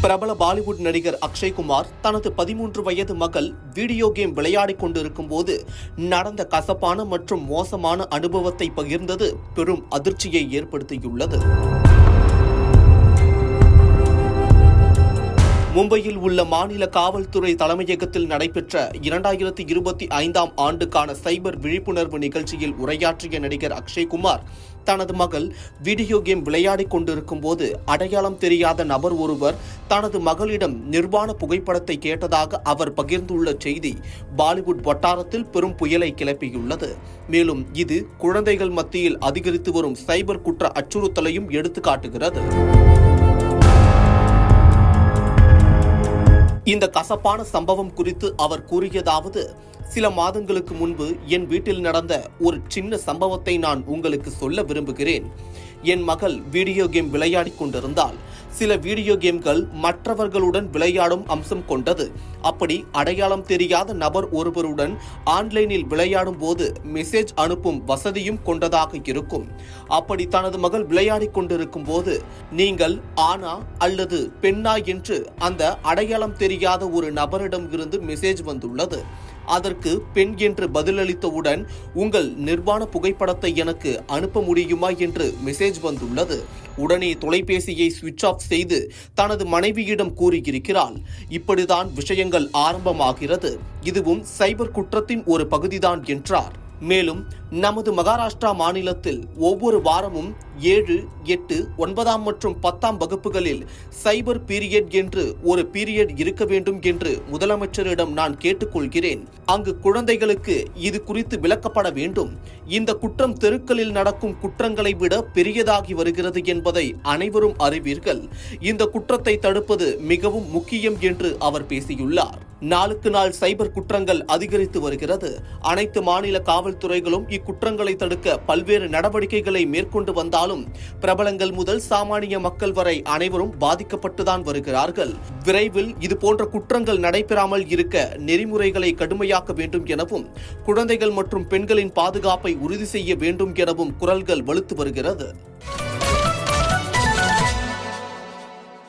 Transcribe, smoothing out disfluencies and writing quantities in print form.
பிரபல பாலிவுட் நடிகர் அக்ஷய்குமார் தனது 13 வயது மகள் வீடியோ கேம் விளையாடிக் கொண்டிருக்கும் போது நடந்த கசப்பான மற்றும் மோசமான அனுபவத்தை பகிர்ந்தது பெரும் அதிர்ச்சியை ஏற்படுத்தியுள்ளது. மும்பையில் உள்ள மாநில காவல்துறை தலைமையகத்தில் நடைபெற்ற 2025ஆம் ஆண்டுக்கான சைபர் விழிப்புணர்வு நிகழ்ச்சியில் உரையாற்றிய நடிகர் அக்ஷய்குமார் தனது மகள் வீடியோ கேம் விளையாடிக் கொண்டிருக்கும் போது அடையாளம் தெரியாத நபர் ஒருவர் தனது மகளிடம் நிர்வாண புகைப்படத்தை கேட்டதாக அவர் பகிர்ந்துள்ள செய்தி பாலிவுட் வட்டாரத்தில் பெரும் புயலை கிளப்பியுள்ளது. மேலும் இது குழந்தைகள் மத்தியில் அதிகரித்து வரும் சைபர் குற்ற அச்சுறுத்தலையும் எடுத்துக்காட்டுகிறது. இந்த கசப்பான சம்பவம் குறித்து அவர் கூறியதாவது: சில மாதங்களுக்கு முன்பு என் வீட்டில் நடந்த ஒரு சின்ன சம்பவத்தை நான் உங்களுக்கு சொல்ல விரும்புகிறேன். என் மகள் வீடியோ கேம் விளையாடிக் கொண்டிருந்தால் சில வீடியோ கேம்கள் மற்றவர்களுடன் விளையாடும் அம்சம் கொண்டது. அப்படி அடையாளம் தெரியாத நபர் ஒருவருடன் ஆன்லைனில் விளையாடும் போது மெசேஜ் அனுப்பும் வசதியும் கொண்டதாக இருக்கும். அப்படி தனது மகள் விளையாடிக் கொண்டிருக்கும் போது நீங்கள் ஆணா அல்லது பெண்ணா என்று அந்த அடையாளம் தெரியாத ஒரு நபரிடம் இருந்து மெசேஜ் வந்துள்ளது. அதற்கு பெண் என்று பதிலளித்தவுடன் உங்கள் நிர்வாண புகைப்படத்தை எனக்கு அனுப்ப முடியுமா என்று மெசேஜ் வந்துள்ளது. உடனே தொலைபேசியை சுவிட்ச் ஆஃப் செய்து தனது மனைவியிடம் கூறியிருக்கிறாள். இப்படிதான் விஷயங்கள் ஆரம்பமாகிறது. இதுவும் சைபர் குற்றத்தின் ஒரு பகுதிதான் என்றார். மேலும் நமது மகாராஷ்டிரா மாநிலத்தில் ஒவ்வொரு வாரமும் 7, 8, 9 மற்றும் 10 வகுப்புகளில் சைபர் பீரியட் என்று ஒரு பீரியட் இருக்க வேண்டும் என்று முதலமைச்சரிடம் நான் கேட்டுக்கொள்கிறேன். அங்கு குழந்தைகளுக்கு இது குறித்து விளக்கப்பட வேண்டும். இந்த குற்றம் தெருக்களில் நடக்கும் குற்றங்களை விட பெரியதாகி வருகிறது என்பதை அனைவரும் அறிவீர்கள். இந்த குற்றத்தை தடுப்பது மிகவும் முக்கியம் என்று அவர் பேசியுள்ளார். நாளுக்கு நாள் சைபர் குற்றங்கள் அதிகரித்து வருகிறது. அனைத்து மாநில காவல்துறைகளும் இக்குற்றங்களை தடுக்க பல்வேறு நடவடிக்கைகளை மேற்கொண்டு வந்தாலும் பிரபலங்கள் முதல் சாமானிய மக்கள் வரை அனைவரும் பாதிக்கப்பட்டுதான் வருகிறார்கள். விரைவில் இதுபோன்ற குற்றங்கள் நடைபெறாமல் இருக்க நெறிமுறைகளை கடுமையாக்க வேண்டும் எனவும் குழந்தைகள் மற்றும் பெண்களின் பாதுகாப்பை உறுதி செய்ய வேண்டும் எனவும் குரல்கள் வலுத்து வருகிறது.